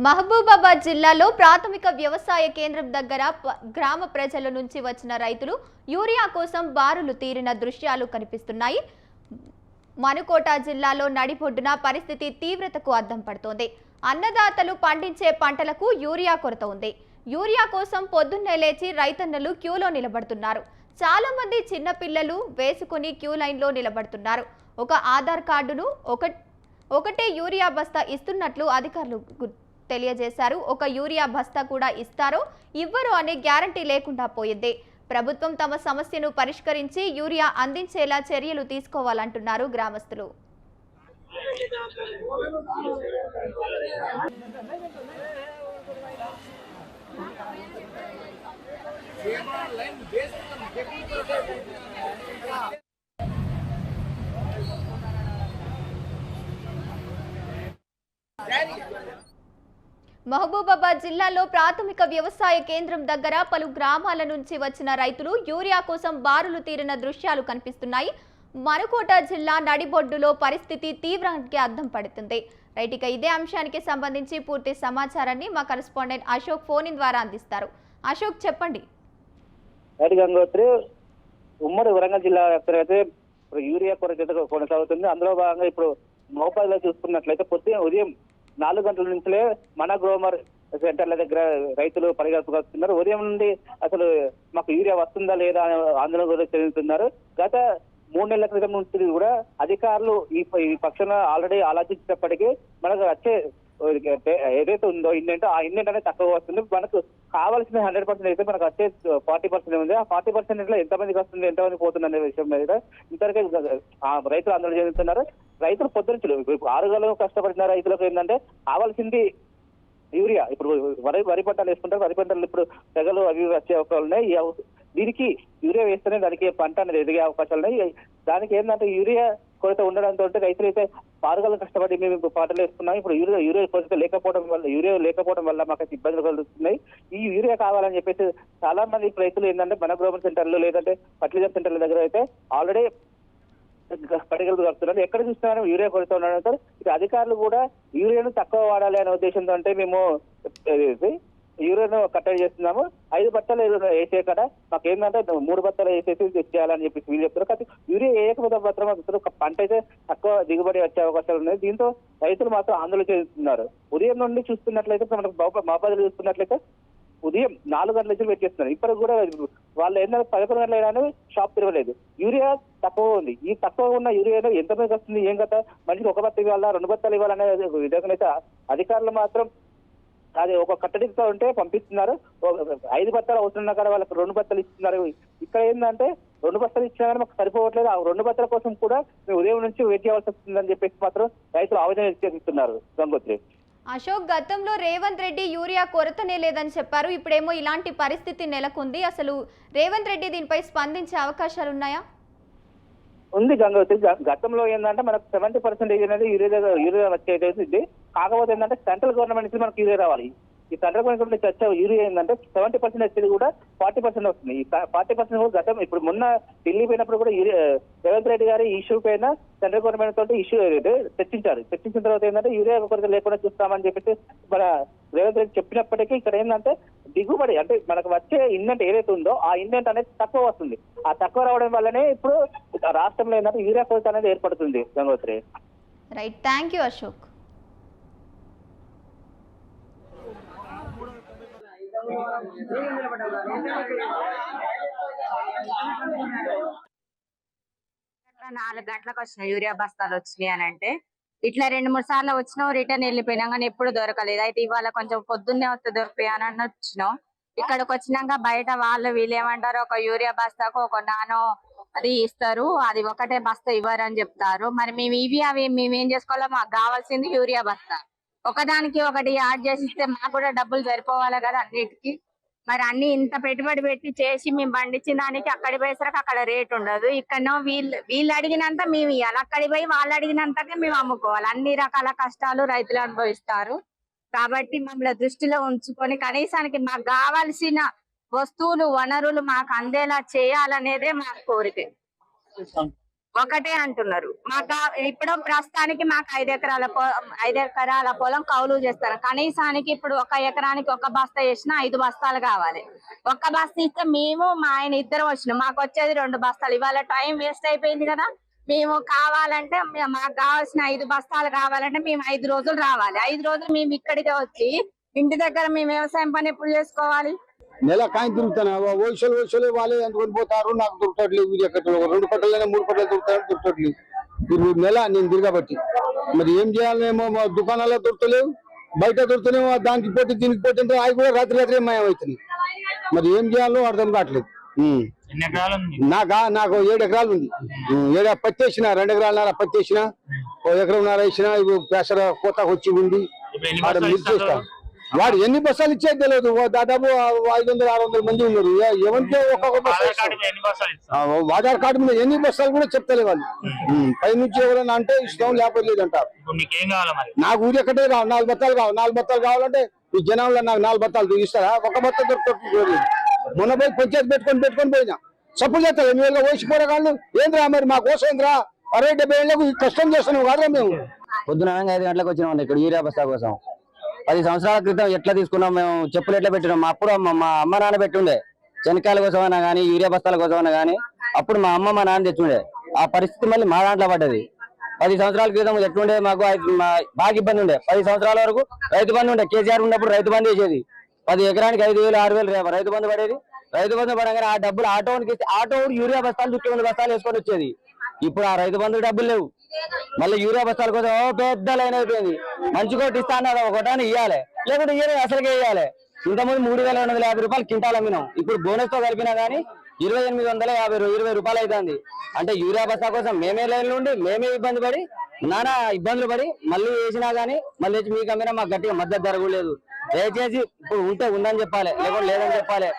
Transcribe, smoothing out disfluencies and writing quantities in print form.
మహబూబాబాద్ జిల్లాలో ప్రాథమిక వ్యవసాయ కేంద్రం దగ్గర గ్రామ ప్రజల నుంచి వచ్చిన రైతులు యూరియా కోసం బారులు తీరిన దృశ్యాలు కనిపిస్తున్నాయి. మనుకోట జిల్లాలో నడిబొడ్డున పరిస్థితి తీవ్రతకు అద్దం పడుతోంది. అన్నదాతలు పండించే పంటలకు యూరియా కొరత ఉంది. యూరియా కోసం పొద్దున్నే లేచి రైతన్నలు క్యూలో నిలబడుతున్నారు. చాలా మంది చిన్న పిల్లలు వేసుకుని క్యూ లైన్లో నిలబడుతున్నారు. ఒక ఆధార్ కార్డును ఒకటే యూరియా బస్తా ఇస్తున్నట్లు అధికారులు తెలియజేశారు. ఒక యూరియా బస్తా కూడా ఇస్తారో ఇవ్వరో అనే గ్యారంటీ లేకుండా పోయింది. ప్రభుత్వం తమ సమస్యను పరిష్కరించి యూరియా అందించేలా చర్యలు తీసుకోవాలంటున్నారు గ్రామస్తులు. మహబూబాబాద్ జిల్లాలో ప్రాథమిక వ్యవసాయ కేంద్రం దగ్గర పలు గ్రామాల నుంచి వచ్చిన రైతులు యూరియా కోసం బారులు తీరిన దృశ్యాలు కనిపిస్తున్నాయి. మనుకోట జిల్లా నడిబొడ్డులో పరిస్థితి తీవ్రంగా అద్దం పడుతుంది. రైట్, ఇక ఇదే అంశానికి సంబంధించి పూర్తి సమాచారాన్ని మా కరెస్పాండెంట్ అశోక్ ఫోన్ ద్వారా అందిస్తారు. అశోక్, చెప్పండి. గంగోత్రి ఉమ్మడి వరంగల్ జిల్లా వ్యాప్తంగా యూరియా కొరత కొనసాగుతుంది. అందులో భాగంగా ఇప్పుడు మోపాదిలో చూసుకున్నట్లయితే ఉదయం 4 గంటల నుంచే మన గ్రోమర్ సెంటర్ల దగ్గర రైతులు పరిగెత్తుకొస్తున్నారు. ఉదయం నుండి అసలు మాకు యూరియా వస్తుందా లేదా అనే ఆందోళన చెందుతున్నారు. గత 3 నెలల క్రితం నుంచి కూడా అధికారులు ఈ పక్షాన ఆల్రెడీ ఆలోచించినప్పటికీ మనకు వచ్చే ఏదైతే ఉందో ఇండెంట్ ఆ ఇండెంట్ అనేది తక్కువ వస్తుంది. మనకు కావాల్సిన 100% అయితే మనకు వచ్చే 40% ఉంది. ఆ 40% లో ఎంతమందికి వస్తుంది, ఎంతమంది పోతుంది అనే విషయం మీద ఇంతవరకే రైతులు ఆందోళన చెందుతున్నారు. రైతులు పొద్దునుంచులు 6 గంటలు కష్టపడిన రైతులకు ఏంటంటే కావాల్సింది యూరియా. ఇప్పుడు వరి పంటలు వేసుకుంటారు. వరి పంటలు ఇప్పుడు తెగలు అవి వచ్చే అవకాశాలు ఉన్నాయి. దీనికి యూరియా వేస్తేనే దానికి పంట అనేది ఎదిగే అవకాశాలు ఉన్నాయి. దానికి ఏంటంటే యూరియా కొరత ఉండడంతో రైతులు అయితే 6 గంటలు కష్టపడి మేము పంటలు వేసుకున్నాం. ఇప్పుడు యూరియా కొరత లేకపోవడం వల్ల మాకు ఇబ్బందులు కలుగుతున్నాయి. ఈ యూరియా కావాలని చెప్పేసి చాలా మంది రైతులు ఏంటంటే మన గ్రోమర్ సెంటర్లు లేదంటే ఫర్టిలైజర్ సెంటర్ల దగ్గర అయితే ఆల్రెడీ పడిగలు కడుతున్నారు. ఎక్కడ చూస్తున్నా యూరియా కొరత ఉండడంతో ఇక అధికారులు కూడా యూరియాను తక్కువ వాడాలి అనే ఉద్దేశంతో అంటే మేము యూరియాను కట్టడి చేస్తున్నాము. 5 బత్తలు వేసే కదా మాకు ఏంటంటే 3 బత్తలు వేసేసి చేయాలని చెప్పేసి వీళ్ళు చెప్తారు. కానీ యూరియా వేయకపోతే మాత్రం పంట అయితే తక్కువ దిగుబడి వచ్చే అవకాశాలు ఉన్నాయి. దీంతో రైతులు మాత్రం ఆందోళన చెందుతున్నారు. ఉదయం నుండి చూస్తున్నట్లయితే మనకు మాపాదులు చూస్తున్నట్లయితే ఉదయం 4 గంటల నుంచి పెట్టేస్తున్నారు. ఇప్పటికి కూడా వాళ్ళు ఏంటంటే 11 గంటలు అయినా షాప్ తిరగలేదు. యూరియా తక్కువ ఉంది. ఈ తక్కువ ఉన్న యూరియాలో ఎంతమందికి వస్తుంది, ఏం కదా మనిషికి 1 బత్త ఇవ్వాలా 2 బత్తాలు ఇవ్వాలనే విధంగా అయితే అధికారులు మాత్రం అది ఒక కట్టడితో ఉంటే పంపిస్తున్నారు. 5 బత్తాలు అవుతున్నా కానీ వాళ్ళకి 2 బత్తాలు ఇస్తున్నారు. ఇక్కడ ఏంటంటే 2 బత్తాలు ఇచ్చినా కానీ మాకు సరిపోవట్లేదు. ఆ 2 బత్తాల కోసం కూడా మేము ఉదయం నుంచి వెయిట్ చేయాల్సి వస్తుందని చెప్పేసి మాత్రం రైతులు ఆవేదన చెందుతున్నారు. గంగోత్రి, అశోక్, గతంలో రేవంత్ రెడ్డి యూరియా కొరతనే లేదని చెప్పారు. ఇప్పుడేమో ఇలాంటి పరిస్థితి నెలకొంది. అసలు రేవంత్ రెడ్డి దీనిపై స్పందించే అవకాశాలు ఉన్నాయా? ఉంది గంగోత్రి. గతంలో ఏంటంటే మనకు 70% అనేది యూరియా వచ్చేది. కాకపోతే ఏంటంటే సెంట్రల్ గవర్నమెంట్ నుంచి మనకు యూరియా రావాలి. ఈ సెంట్రల్ గవర్నమెంట్ నుంచి వచ్చే యూరియా ఏంటంటే 70% వచ్చేది కూడా 40% వస్తుంది. ఈ 40% కూడా గతం ఇప్పుడు మొన్న ఢిల్లీ పోయినప్పుడు కూడా రేవంత్ రెడ్డి గారి ఇష్యూ పైన సెంట్రల్ గవర్నమెంట్ తోటి ఇష్యూ చర్చించిన తర్వాత ఏంటంటే యూరియా కొరత లేకుండా చూస్తామని చెప్పేసి మన రేవంత్ రెడ్డి చెప్పినప్పటికీ ఇక్కడ ఏంటంటే దిగుబడి అంటే మనకు వచ్చే ఇండెంట్ ఏదైతే ఉందో ఆ ఇండెంట్ అనేది తక్కువ వస్తుంది. ఆ తక్కువ రావడం వల్లనే ఇప్పుడు రాష్ట్రంలో ఏంటంటే యూరియా కొరత అనేది ఏర్పడుతుంది. Gangotri, right, thank you Ashok. 4 గంటలకు వచ్చిన యూరియా బస్తాలు వచ్చినాయి అని అంటే ఇట్లా 2-3 సార్లు వచ్చినాం, రిటర్న్ వెళ్ళిపోయినాం కానీ ఎప్పుడు దొరకలేదు. అయితే ఇవాళ కొంచెం పొద్దున్నే వస్తే దొరికిపోయాను అని వచ్చినాం. ఇక్కడికి వచ్చినాక బయట వీళ్ళు ఏమంటారు, ఒక యూరియా బస్తాకు ఒక నానో అది ఇస్తారు, అది ఒకటే బస్తా ఇవ్వరు అని చెప్తారు. మరి మేము అవి మేమేం చేసుకోవాలో, మాకు కావాల్సింది యూరియా బస్తా. ఒకదానికి ఒకటి యాడ్ చేసి ఇస్తే మాకు కూడా డబ్బులు సరిపోవాలి కదా అన్నిటికీ. మరి అన్ని ఇంత పెట్టుబడి పెట్టి చేసి మేము పండించిన దానికి అక్కడి పోయేసరికి అక్కడ రేట్ ఉండదు. ఇక్కడ వీళ్ళు అడిగినంత మేము ఇవ్వాలి, అక్కడికి పోయి వాళ్ళు అడిగినంతకే మేము అమ్ముకోవాలి. అన్ని రకాల కష్టాలు రైతులు అనుభవిస్తారు. కాబట్టి మమ్మల్ని దృష్టిలో ఉంచుకొని కనీసానికి మాకు కావాల్సిన వస్తువులు వనరులు మాకు అందేలా చేయాలనేదే మా కోరిక. ఒకటే అంటున్నారు. ఇప్పుడు ప్రస్తుతానికి మాకు 5 ఎకరాల పొలం కౌలు చేస్తారు. కనీసానికి ఇప్పుడు 1 ఎకరానికి 1 బస్తా వేసినా 5 బస్తాలు కావాలి. 1 బస్తా ఇస్తే మేము మా ఆయన ఇద్దరం వచ్చినాం, మాకు వచ్చేది 2 బస్తాలు. ఇవాళ టైం వేస్ట్ అయిపోయింది కదా. మేము కావాలంటే మాకు కావాల్సిన 5 బస్తాలు కావాలంటే మేము 5 రోజులు రావాలి. 5 రోజులు మేము ఇక్కడికే వచ్చి ఇంటి దగ్గర మేము వ్యవసాయం పని ఎప్పుడు చేసుకోవాలి? నెల కాయ తిరుగుతాను ఓసలు వాళ్ళే అందుకొని పోతారు. నాకు దొరకట్లేదు. 2 కట్టలైనా 3 కట్టలు దొరకట్లేదు. ఇప్పుడు నెల నేను తిరగబట్టి మరి ఏం చేయాలనేమో, మా దుకాణాల్లో దొరకలేవు, బయట దొరుకుతానేమో. దానికి పోతే దీనికి పోతుంటే అవి కూడా రాత్రి మాయం అవుతున్నాయి. మరి ఏం చేయాలో అర్థం కావట్లేదు. నాకు 7 ఎకరాలు ఉంది. 7 పత్తి వేసిన, 2 ఎకరాలన్నర పత్తి వేసిన, 1 ఎకరంన్నర వేసిన. ఇప్పుడు పెసర కోతకు వచ్చి ఉంది. వాడు ఎన్ని బస్సాలు ఇచ్చేది తెలియదు. దాదాపు 500-600 మంది ఉన్నారు. ఎవరితో ఒక్కొక్క బస్సు, ఆధార్ కార్డు మీద ఎన్ని బస్సాలు కూడా చెప్తలే వాళ్ళు. పై నుంచి ఎవరైనా అంటే ఇష్టం లేకపోతే లేదంటారు. నాకు ఊరి ఎక్కడే కావాలి, 4 బత్తాలు కావాలి. 4 బత్తాలు కావాలంటే ఈ జనంలో నాకు 4 బత్తాలు ఇస్తారా? 1 బత్త దొరకలేదు. మొన్న పోయి పంచాయతీ పెట్టుకొని పోయినా సపోజ్ చేస్తారు. మేము ఓసిపోయే కాళ్ళు ఏంద్రా మరి మా కోసం ఏంద్రా 60-70 ఏళ్ళకు కష్టం చేస్తున్నాం కదా మేము. పొద్దున 5 గంటలకు వచ్చినాం ఇక్కడ యూరియా బస్తా కోసం. 10 సంవత్సరాల క్రితం ఎట్లా తీసుకున్నాం మేము, చెప్పులు ఎట్లా పెట్టినాం. అప్పుడు మా అమ్మ నాన్న పెట్టుండే, శనకాయల కోసం అయినా కానీ యూరియా బస్తాల కోసం అయినా కానీ అప్పుడు మా అమ్మ మా నాన్న తెచ్చుండే. ఆ పరిస్థితి మళ్ళీ మా దాంట్లో పడ్డది. 10 సంవత్సరాల క్రితం ఎట్లుండే, మాకు బాగా ఇబ్బంది ఉండే. 10 సంవత్సరాల వరకు రైతు బంధు ఉండే. కేసీఆర్ ఉన్నప్పుడు రైతు బంధు వేసేది. 10 ఎకరానికి 5,000 6,000 రైతు బంధు పడేది. రైతు బంధు పడగానే ఆ డబ్బులు ఆటో యూరియా బస్తాలు 200 బస్తాలు వేసుకొని వచ్చేది. ఇప్పుడు ఆ రైతు బంధు డబ్బులు లేవు. మళ్ళీ యూరియా బస్తాల కోసం పెద్ద లైన్ అయిపోయింది. మంచి కోటి ఇస్తా అన్నారు, ఒకటాన్ని ఇవ్వాలి, లేకుంటే ఇయ్యలేదు, అసలుకే ఇవ్వాలి. ఇంతకుముందు 3,250 రూపాయలు క్వింటాల్ అమ్మినాం. ఇప్పుడు బోనస్ తో కలిపినా గానీ 2,850 రూపాయలు అవుతుంది. అంటే యూరియా బస్తా కోసం మేమే లైన్లు ఉండి మేమే ఇబ్బంది పడి నానా ఇబ్బందులు పడి మళ్ళీ వేసినా గానీ మళ్ళీ వచ్చి మీకు అమ్మినా మాకు గట్టిగా మద్దతు ధర కూడా లేదు. దయచేసి ఇప్పుడు ఉంటే ఉందని చెప్పాలి, లేకుంటే లేదని చెప్పాలి.